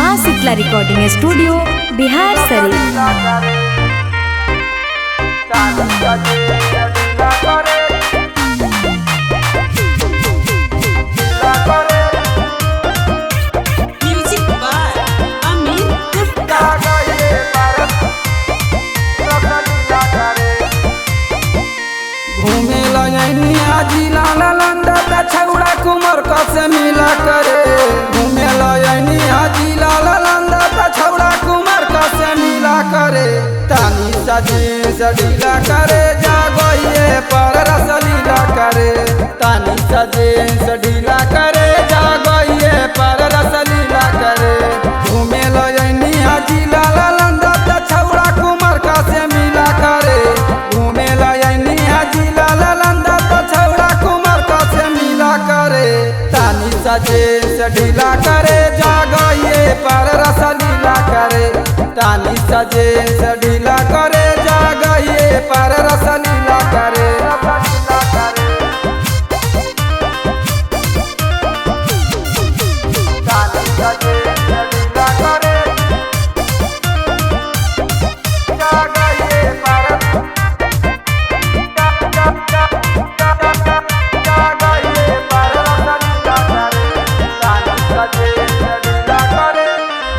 माँ Shitala recording studio Bihar Sharif. जिला नालंदा त छौड़ा कुमार कसे मिला करे घूमे लयनी जिला नालंदा त छौड़ा कुमार कसे मिला करे तानी सजी सडीला करे जागोइए पर रसलीला करे तानी सजी सडीला करे जागोइए पर रसलीला करे घूमे लयनी जिला नालंदा त छौड़ा कुमार कसे मिला करे घूमे लयनी जिला नालंदा तानी सजे सडीला करे जागइए पर रसलीला करे तानी सजे सडीला करे जागइए पर रसलीला करे तानी सजे सडीला करे जागइए पर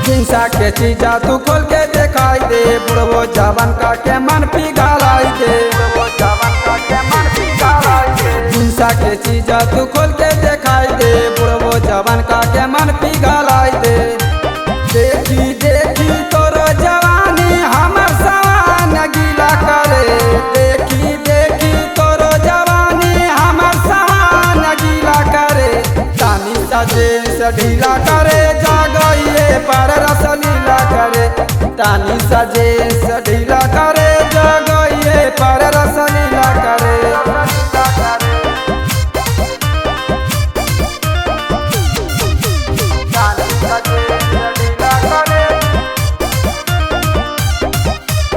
हिंसा के चीजा तू खोल के दिखाई दे बुढ़वो जवान का के मन पिघलाई दे हिंसा के चीजा तू खोल के दिखाई दे बुढ़वो जवान का के मन पिघलाई दे देखी देखी तोरो जवानी हमर सवान गीला करे देखी देखी तोरो जवानी हमर सवान गीला करे तानी सजे सडीला करे जागइए पर रसलीला करे तानी सजे सडीला करे जागइए पर रसलीला करे तानी सजे सडीला करे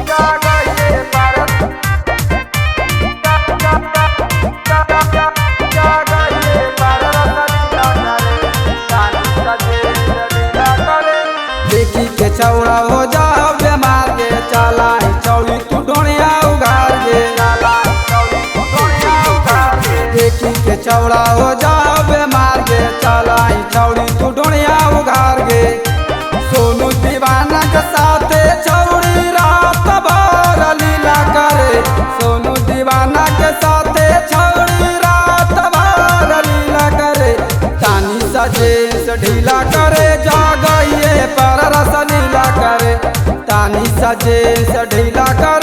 जागइए पर जागइए पर रसलीला करे तानी सजे सडीला करे देखी के छौड़ा हो जाओ बेमार के चलाई चौड़ी तू ढोनिया उघार गे देखी के छौड़ा हो जाओ बेमार के चलाई चौड़ी तू ढोनिया उघार गे सोनू दीवाना के साथे छौड़ी रात भर लीला करे सोनू दीवाना के साथे छौड़ी रात भर लीला करे तानी सजे सडीला करे जागइए पर रसलीला करे तानी सजे सडीला करे।